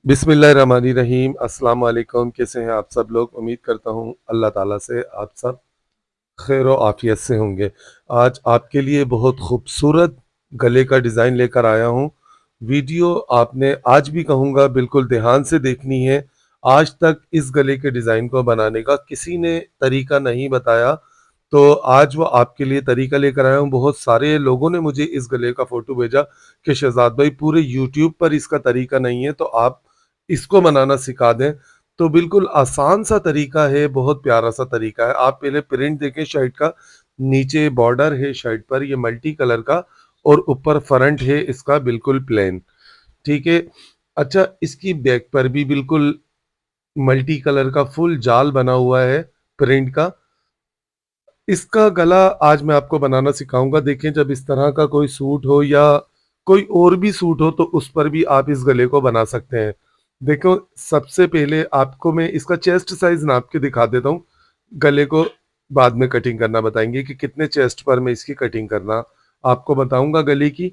बिस्मिल्लाहिर्रहमानिर्रहीम। अस्सलाम वालेकुम। कैसे हैं आप सब लोग? उम्मीद करता हूँ अल्लाह ताला से आप सब खैर और आफियत से होंगे। आज आपके लिए बहुत खूबसूरत गले का डिज़ाइन लेकर आया हूँ। वीडियो आपने आज भी कहूँगा बिल्कुल ध्यान से देखनी है। आज तक इस गले के डिज़ाइन को बनाने का किसी ने तरीका नहीं बताया, तो आज वो आपके लिए तरीका लेकर आया हूँ। बहुत सारे लोगों ने मुझे इस गले का फ़ोटो भेजा कि शहज़ाद भाई पूरे यूट्यूब पर इसका तरीका नहीं है, तो आप इसको बनाना सिखा दें। तो बिल्कुल आसान सा तरीका है, बहुत प्यारा सा तरीका है। आप पहले प्रिंट देखें शर्ट का, नीचे बॉर्डर है शर्ट पर ये मल्टी कलर का और ऊपर फ्रंट है इसका बिल्कुल प्लेन, ठीक है? अच्छा, इसकी बैक पर भी बिल्कुल मल्टी कलर का फुल जाल बना हुआ है प्रिंट का। इसका गला आज मैं आपको बनाना सिखाऊँगा। देखें, जब इस तरह का कोई सूट हो या कोई और भी सूट हो तो उस पर भी आप इस गले को बना सकते हैं। देखो, सबसे पहले आपको मैं इसका चेस्ट साइज़ नाप के दिखा देता हूँ। गले को बाद में कटिंग करना बताएँगे कि कितने चेस्ट पर मैं इसकी कटिंग करना आपको बताऊँगा गले की।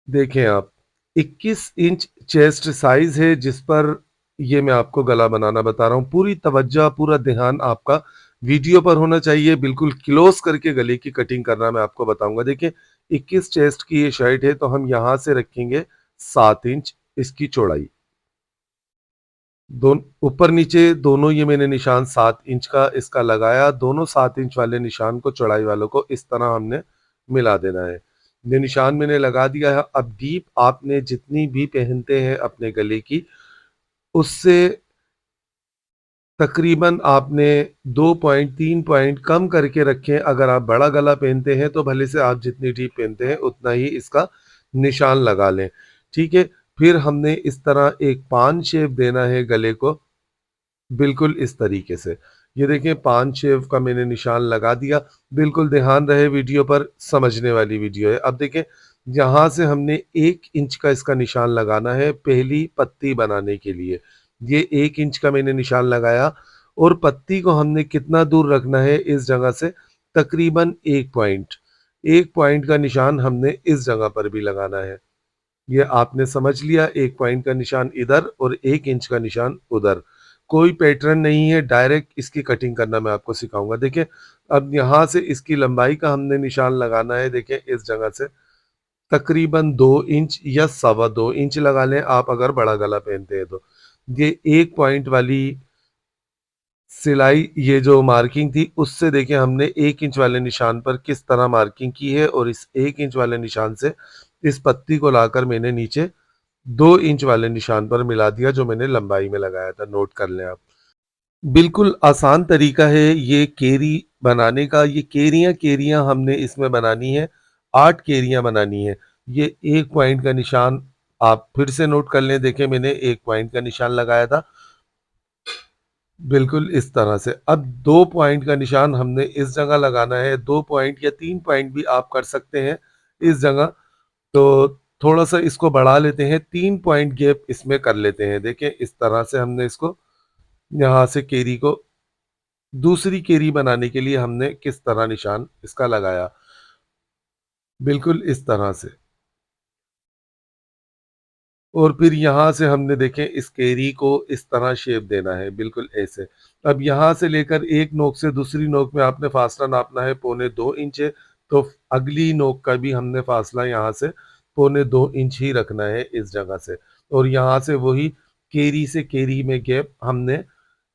देखें आप, 21 इंच चेस्ट साइज़ है जिस पर ये मैं आपको गला बनाना बता रहा हूँ। पूरी तवज्जो, पूरा ध्यान आपका वीडियो पर होना चाहिए। बिल्कुल क्लोज़ करके गले की कटिंग करना मैं आपको बताऊँगा। देखिए, 21 चेस्ट की ये शर्ट है तो हम यहाँ से रखेंगे 7 इंच इसकी चौड़ाई। दोन ऊपर नीचे दोनों ये मैंने निशान 7 इंच का इसका लगाया। दोनों 7 इंच वाले निशान को, चौड़ाई वालों को इस तरह हमने मिला देना है। ये निशान मैंने लगा दिया है। अब डीप आपने जितनी भी पहनते हैं अपने गले की, उससे तकरीबन आपने 2 पॉइंट 3 पॉइंट कम करके रखें। अगर आप बड़ा गला पहनते हैं तो भले से आप जितनी डीप पहनते हैं उतना ही इसका निशान लगा लें, ठीक है? फिर हमने इस तरह एक पान शेप देना है गले को, बिल्कुल इस तरीके से। ये देखिए, 5 शेव का मैंने निशान लगा दिया। बिल्कुल ध्यान रहे, वीडियो पर समझने वाली वीडियो है। अब देखें, यहाँ से हमने 1 इंच का इसका निशान लगाना है पहली पत्ती बनाने के लिए। ये 1 इंच का मैंने निशान लगाया और पत्ती को हमने कितना दूर रखना है इस जगह से? तकरीबन 1 पॉइंट। 1 पॉइंट का निशान हमने इस जगह पर भी लगाना है। ये आपने समझ लिया, 1 पॉइंट का निशान इधर और 1 इंच का निशान उधर। कोई पैटर्न नहीं है, डायरेक्ट इसकी कटिंग करना मैं आपको सिखाऊँगा। देखिए, अब यहाँ से इसकी लंबाई का हमने निशान लगाना है, देखिए इस जगह से तकरीबन 2 इंच या सवा 2 इंच लगा लें आप अगर बड़ा गला पहनते हैं तो। ये 1 पॉइंट वाली सिलाई, ये जो मार्किंग थी उससे देखिए हमने 1 इंच वाले निशान पर किस तरह मार्किंग की है और इस 1 इंच वाले निशान से इस पत्ती को लाकर मैंने नीचे 2 इंच वाले निशान पर मिला दिया जो मैंने लंबाई में लगाया था, नोट कर लें आप। बिल्कुल आसान तरीका है ये केरी बनाने का। ये केरियाँ-केरियाँ हमने इसमें बनानी है, 8 केरियाँ बनानी है। ये 1 पॉइंट का निशान आप फिर से नोट कर लें, देखिए मैंने 1 पॉइंट का निशान लगाया था, बिल्कुल इस तरह से। अब 2 पॉइंट का निशान हमने इस जगह लगाना है, 2 पॉइंट या 3 पॉइंट भी आप कर सकते हैं इस जगह। तो थोड़ा-सा इसको बढ़ा लेते हैं, 3 पॉइंट गैप इसमें कर लेते हैं। देखिए इस तरह से हमने इसको, यहाँ से केरी को, दूसरी केरी बनाने के लिए हमने किस तरह निशान इसका लगाया, बिल्कुल इस तरह से। और फिर यहाँ से हमने देखें इस केरी को इस तरह शेप देना है, बिल्कुल ऐसे। अब यहाँ से लेकर एक नोक से दूसरी नोक में आपने फासला नापना है, पौने 2 इंच है, तो अगली नोक का भी हमने फासला यहाँ से पौने 2 इंच ही रखना है इस जगह से। और यहाँ से वही केरी से केरी में गैप हमने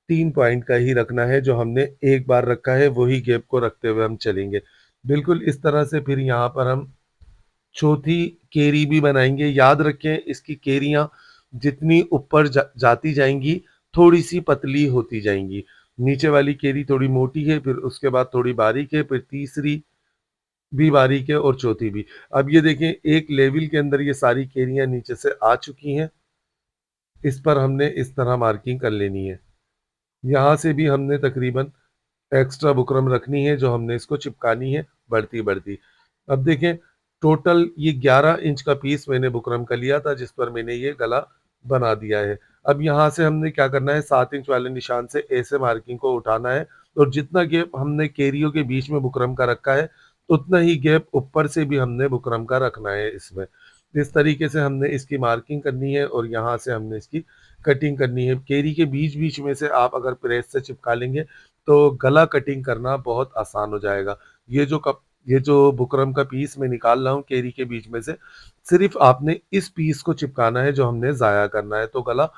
3 पॉइंट का ही रखना है, जो हमने एक बार रखा है वही गैप को रखते हुए हम चलेंगे। बिल्कुल इस तरह से फिर यहाँ पर हम चौथी केरी भी बनाएँगे। याद रखें, इसकी केरियाँ जितनी ऊपर जाती जाएँगी, थोड़ी-सी पतली होती जाएँगी। नीचे वाली केरी थोड़ी मोटी है, फिर उसके बाद थोड़ी बारीक है, फिर तीसरी भी बारीक है और चौथी भी। अब ये देखें, एक लेवल के अंदर ये सारी केरियाँ नीचे से आ चुकी हैं। इस पर हमने इस तरह मार्किंग कर लेनी है। यहाँ से भी हमने तकरीबन एक्स्ट्रा बुकरम रखनी है जो हमने इसको चिपकानी है बढ़ती-बढ़ती। अब देखें, टोटल ये 11 इंच का पीस मैंने बुकरम का लिया था जिस पर मैंने ये गला बना दिया है। अब यहाँ से हमने क्या करना है, 7 इंच वाले निशान से ऐसे मार्किंग को उठाना है और जितना गैप हमने केरियों के बीच में बुकरम का रखा है, उतना ही गैप ऊपर से भी हमने बुकरम का रखना है इसमें। इस तरीके से हमने इसकी मार्किंग करनी है और यहाँ से हमने इसकी कटिंग करनी है। केरी के बीच-बीच में से आप अगर प्रेस से चिपका लेंगे तो गला कटिंग करना बहुत आसान हो जाएगा। ये जो बुकरम का पीस मैं निकाल रहा हूँ केरी के बीच में से, सिर्फ़ आपने इस पीस को चिपकाना है जो हमने ज़ाया करना है, तो गला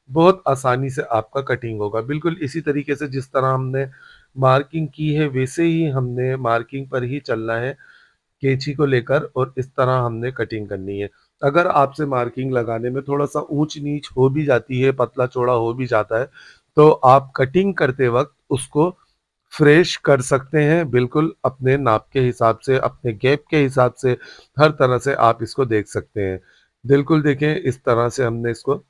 बहुत आसानी से आपका कटिंग होगा। बिल्कुल इसी तरीके से जिस तरह हमने मार्किंग की है वैसे ही हमने मार्किंग पर ही चलना है कैंची को लेकर और इस तरह हमने कटिंग करनी है। अगर आपसे मार्किंग लगाने में थोड़ा-सा ऊँच-नीच हो भी जाती है, पतला-चौड़ा हो भी जाता है, तो आप कटिंग करते वक़्त उसको फ्रेश कर सकते हैं, बिल्कुल अपने नाप के हिसाब से, अपने गैप के हिसाब से, हर तरह से आप इसको देख सकते हैं। बिल्कुल देखें, इस तरह से हमने इसको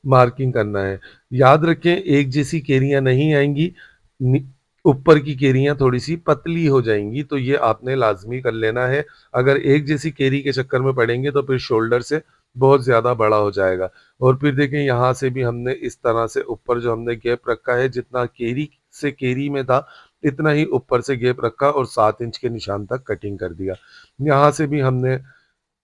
मार्किंग करना है। याद रखें एक जैसी केरियाँ नहीं आएँगी, नि ऊपर की केरियाँ थोड़ी-सी पतली हो जाएँगी, तो ये आपने लाज़मी कर लेना है। अगर एक जैसी केरी के चक्कर में पड़ेंगे तो फिर शोल्डर से बहुत ज़्यादा बड़ा हो जाएगा। और फिर देखें यहाँ से भी हमने इस तरह से ऊपर जो हमने गैप रखा है, जितना केरी से केरी में था, इतना ही ऊपर से गैप रखा और 7 इंच के निशान तक कटिंग कर दिया। यहाँ से भी हमने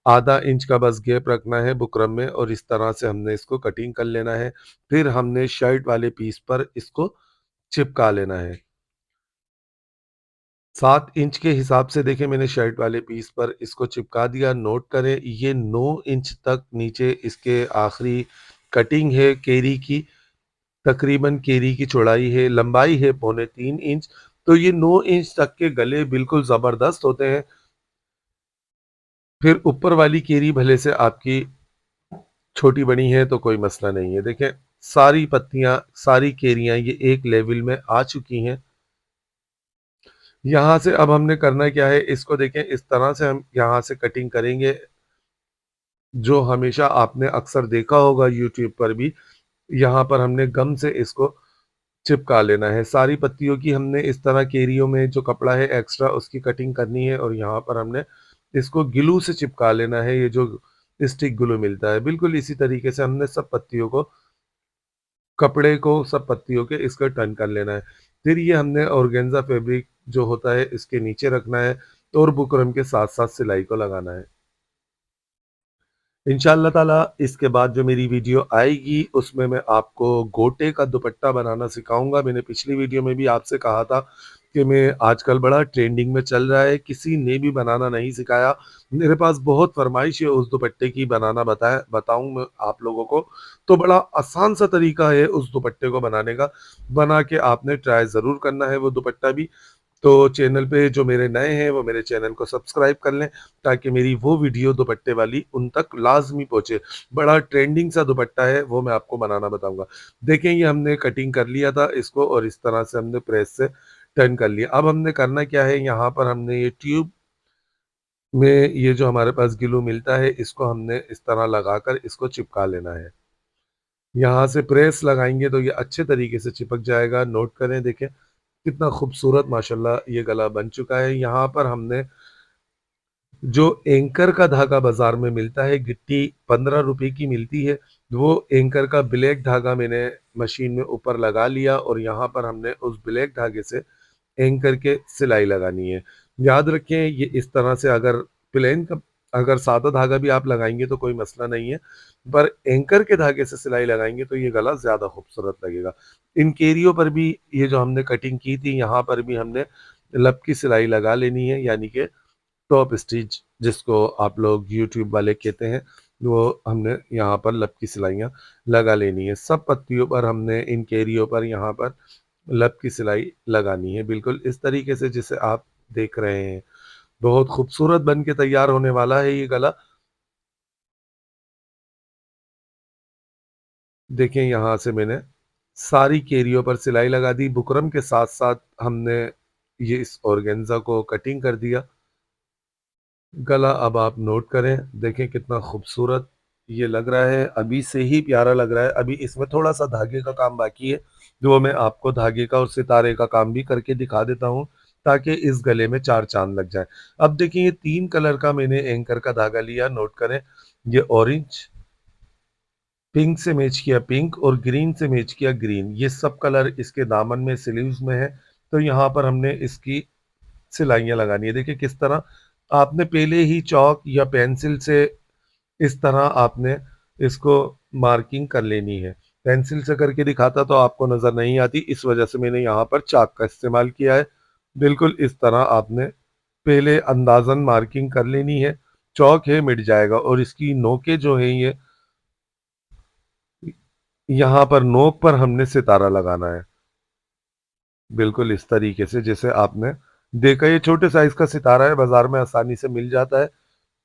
आधा इंच का बस गैप रखना है बुकरम में और इस तरह से हमने इसको कटिंग कर लेना है। फिर हमने शर्ट वाले पीस पर इसको चिपका लेना है। 7 इंच के हिसाब से देखिए मैंने शर्ट वाले पीस पर इसको चिपका दिया। नोट करें ये 9 इंच तक नीचे इसके आखिरी कटिंग है केरी की। तकरीबन केरी की चौड़ाई है, लंबाई है पौने 3 इंच। तो ये 9 इंच तक के गले बिल्कुल ज़बरदस्त होते हैं। फिर ऊपर वाली केरी भले से आपकी छोटी बनी है तो कोई मसला नहीं है। देखें सारी पत्तियाँ, सारी केरियाँ ये एक लेवल में आ चुकी हैं। यहाँ से अब हमने करना क्या है, इसको देखें इस तरह से हम यहाँ से कटिंग करेंगे, जो हमेशा आपने अक्सर देखा होगा यूट्यूब पर भी। यहाँ पर हमने गम से इसको चिपका लेना है। सारी पत्तियों की हमने इस तरह केरियों में जो कपड़ा है एक्स्ट्रा उसकी कटिंग करनी है और यहाँ पर हमने इसको ग्लू से चिपका लेना है, ये जो स्टिक ग्लू मिलता है। बिल्कुल इसी तरीके से हमने सब पत्तियों को कपड़े को सब पत्तियों के इसका टर्न कर लेना है। फिर ये हमने ऑर्गेन्जा फैब्रिक जो होता है इसके नीचे रखना है और बुकरम के साथ-साथ सिलाई को लगाना है। इंशाअल्लाह ताला इसके बाद जो मेरी वीडियो आएगी उसमें मैं आपको गोटे का दुपट्टा बनाना सिखाऊँगा। मैंने पिछली वीडियो में भी आपसे कहा था कि मैं आजकल बड़ा ट्रेंडिंग में चल रहा है, किसी ने भी बनाना नहीं सिखाया। मेरे पास बहुत फ़रमाइश है उस दुपट्टे की बनाना बताऊँ मैं आप लोगों को। तो बड़ा आसान सा तरीका है उस दुपट्टे को बनाने का, बना के आपने ट्राई ज़रूर करना है वो दुपट्टा भी। तो चैनल पे जो मेरे नए हैं वो मेरे चैनल को सब्सक्राइब कर लें ताकि मेरी वो वीडियो दुपट्टे वाली उन तक लाज़मी पहुँचे। बड़ा ट्रेंडिंग सा दुपट्टा है वो मैं आपको बनाना बताऊँगा। देखें ये हमने कटिंग कर लिया था इसको और इस तरह से हमने प्रेस से टर्न कर लिया। अब हमने करना क्या है, यहाँ पर हमने ये ट्यूब में ये जो हमारे पास ग्लू मिलता है इसको हमने इस तरह लगाकर इसको चिपका लेना है। यहाँ से प्रेस लगाएँगे तो ये अच्छे तरीके से चिपक जाएगा। नोट करें देखें कितना खूबसूरत माशाल्लाह ये गला बन चुका है। यहाँ पर हमने जो एंकर का धागा बाज़ार में मिलता है, गिट्टी ₹15 की मिलती है, वो एंकर का ब्लैक धागा मैंने मशीन में ऊपर लगा लिया और यहाँ पर हमने उस ब्लैक धागे से एंकर के सिलाई लगानी है। याद रखें ये इस तरह से अगर सादा धागा भी आप लगाएँगे तो कोई मसला नहीं है, पर एंकर के धागे से सिलाई लगाएँगे तो ये गला ज़्यादा खूबसूरत लगेगा। इन केरियों पर भी ये जो हमने कटिंग की थी, यहाँ पर भी हमने लब की सिलाई लगा लेनी है, यानी कि टॉप स्टिच जिसको आप लोग यूट्यूब वाले कहते हैं, वो हमने यहाँ पर लब की सिलाइयाँ लगा लेनी है। सब पत्तियों पर हमने इन केरियों पर यहाँ पर लब की सिलाई लगानी है, बिल्कुल इस तरीके से जिसे आप देख रहे हैं। बहुत खूबसूरत बन के तैयार होने वाला है ये गला। देखें यहाँ से मैंने सारी केरियों पर सिलाई लगा दी, बुकरम के साथ-साथ हमने ये इस ऑर्गेन्जा को कटिंग कर दिया। गला अब आप नोट करें, देखें कितना खूबसूरत ये लग रहा है, अभी से ही प्यारा लग रहा है। अभी इसमें थोड़ा-सा धागे का काम बाकी है, जो मैं आपको धागे का और सितारे का काम भी करके दिखा देता हूँ, ताकि इस गले में 4 चाँद लग जाएँ। अब देखिए ये 3 कलर का मैंने एंकर का धागा लिया, नोट करें, ये ऑरेंज, पिंक से मैच किया पिंक और ग्रीन से मैच किया ग्रीन। ये सब कलर इसके दामन में, स्लीव्स में है, तो यहाँ पर हमने इसकी सिलाइयाँ लगानी है। देखिए किस तरह आपने पहले ही चॉक या पेंसिल से इस तरह आपने इसको मार्किंग कर लेनी है। पेंसिल से करके दिखाता तो आपको नज़र नहीं आती, इस वजह से मैंने यहाँ पर चाक का इस्तेमाल किया है। बिल्कुल इस तरह आपने पहले अंदाज़न मार्किंग कर लेनी है। चॉक है मिट जाएगा और इसकी नोकें जो हैं ये यहाँ पर नोक पर हमने सितारा लगाना है। बिल्कुल इस तरीके से जैसे आपने देखा, ये छोटे साइज़ का सितारा है, बाज़ार में आसानी से मिल जाता है।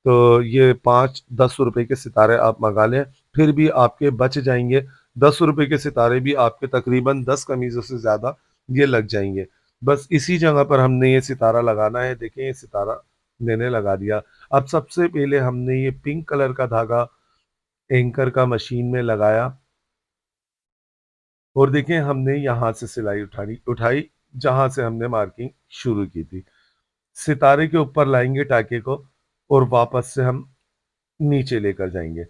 तो ये 5-10 रुपए के सितारे आप मँगा लें, फिर भी आपके बच जाएँगे। 10 रुपए के सितारे भी आपके तकरीबन 10 कमीज़ों से ज़्यादा ये लग जाएँगे। बस इसी जगह पर हमने ये सितारा लगाना है। देखें ये सितारा मैंने लगा दिया। अब सबसे पहले हमने ये पिंक कलर का धागा एंकर का मशीन में लगाया और देखें हमने यहाँ से सिलाई उठाई उठाई जहाँ से हमने मार्किंग शुरू की थी। सितारे के ऊपर लाएँगे टाँके को और वापस से हम नीचे लेकर जाएँगे।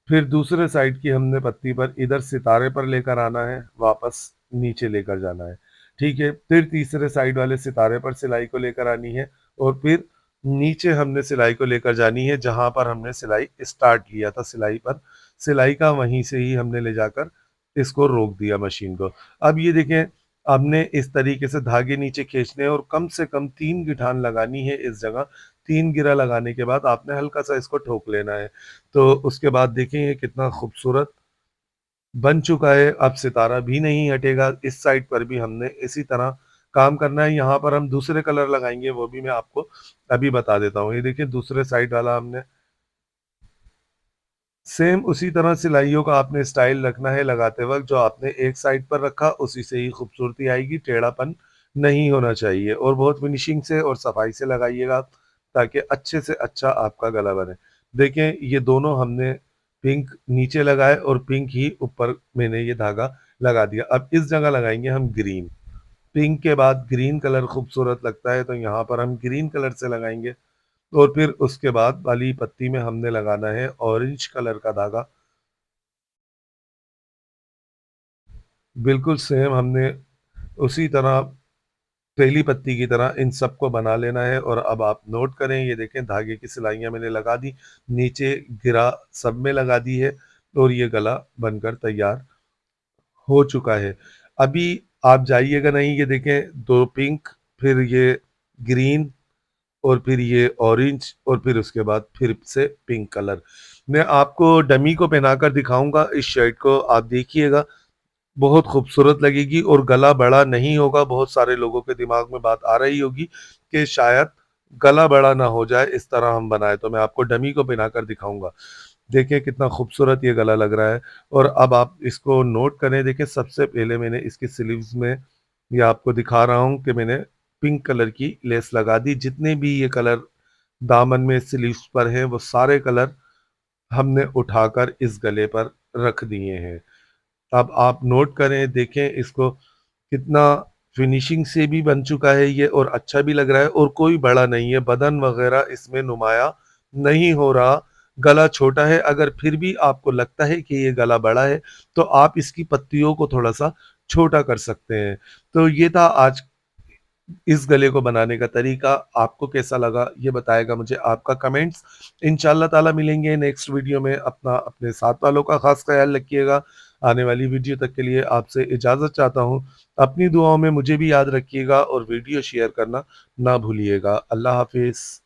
फिर दूसरे साइड की हमने पत्ती पर इधर सितारे पर लेकर आना है, वापस नीचे लेकर जाना है। ठीक है? फिर तीसरे साइड वाले सितारे पर सिलाई को लेकर आनी है और फिर नीचे हमने सिलाई को लेकर जानी है जहाँ पर हमने सिलाई स्टार्ट किया था सिलाई पर। सिलाई का वहीं से ही हमने ले जाकर इसको रोक दिया मशीन को। अब ये देखें, हमने इस तरीके से धागे नीचे खींचने हैं और कम से कम 3 गिठान लगानी है इस जगह। 3 गिरा लगाने के बाद आपने हल्का-सा इसको ठोक लेना है। तो उसके बाद देखें ये कितना खूबसूरत बन चुका है। अब सितारा भी नहीं हटेगा। इस साइड पर भी हमने इसी तरह काम करना है। यहाँ पर हम दूसरे कलर लगाएँगे, वो भी मैं आपको अभी बता देता हूँ। ये देखिए दूसरे साइड वाला हमने सेम उसी तरह सिलाइयों का आपने स्टाइल रखना है लगाते वक़्त, जो आपने एक साइड पर रखा उसी से ही खूबसूरती आएगी, टेढ़ापन नहीं होना चाहिए और बहुत फिनिशिंग से और सफाई से लगाइएगा ताकि अच्छे से अच्छा आपका गला बने। देखें ये दोनों हमने पिंक नीचे लगाए और पिंक ही ऊपर मैंने ये धागा लगा दिया। अब इस जगह लगाएँगे हम ग्रीन। पिंक के बाद ग्रीन कलर खूबसूरत लगता है तो यहाँ पर हम ग्रीन कलर से लगाएँगे। और फिर उसके बाद वाली पत्ती में हमने लगाना है ऑरेंज कलर का धागा। बिल्कुल सेम हमने उसी तरह पहली पत्ती की तरह इन सबको बना लेना है और अब आप नोट करें, ये देखें धागे की सिलाइयाँ मैंने लगा दी, नीचे गिरा सब में लगा दी है और ये गला बनकर तैयार हो चुका है। अभी आप जाइएगा नहीं, ये देखें 2 पिंक, फिर ये ग्रीन और फिर ये ऑरेंज और फिर उसके बाद फिर से पिंक कलर। मैं आपको डमी को पहनाकर दिखाऊँगा इस शर्ट को, आप देखिएगा बहुत खूबसूरत लगेगी और गला बड़ा नहीं होगा। बहुत सारे लोगों के दिमाग में बात आ रही होगी कि शायद गला बड़ा ना हो जाए इस तरह हम बनाएँ, तो मैं आपको डमी को पहनाकर दिखाऊँगा। देखिए कितना खूबसूरत ये गला लग रहा है और अब आप इसको नोट करें। देखिए सबसे पहले मैंने इसकी स्लीव्स में ये आपको दिखा रहा हूँ कि मैंने पिंक कलर की लेस लगा दी। जितने भी ये कलर दामन में स्लीव्स पर हैं वो सारे कलर हमने उठाकर इस गले पर रख दिए हैं। अब आप नोट करें, देखें इसको कितना फिनिशिंग से भी बन चुका है ये और अच्छा भी लग रहा है और कोई बड़ा नहीं है, बदन वगैरह इसमें नुमाया नहीं हो रहा। गला छोटा है, अगर फिर भी आपको लगता है कि ये गला बड़ा है, तो आप इसकी पत्तियों को थोड़ा-सा छोटा कर सकते हैं। तो ये था आज इस गले को बनाने का तरीका। आपको कैसा लगा ये बताएगा मुझे आपका कमेंट्स। इंशाअल्लाह ताला मिलेंगे नेक्स्ट वीडियो में। अपना अपने साथ वालों का ख़ास ख़्याल रखिएगा। आने वाली वीडियो तक के लिए आपसे इजाज़त चाहता हूँ। अपनी दुआओं में मुझे भी याद रखिएगा और वीडियो शेयर करना ना भूलिएगा। अल्लाह हाफ़िज़।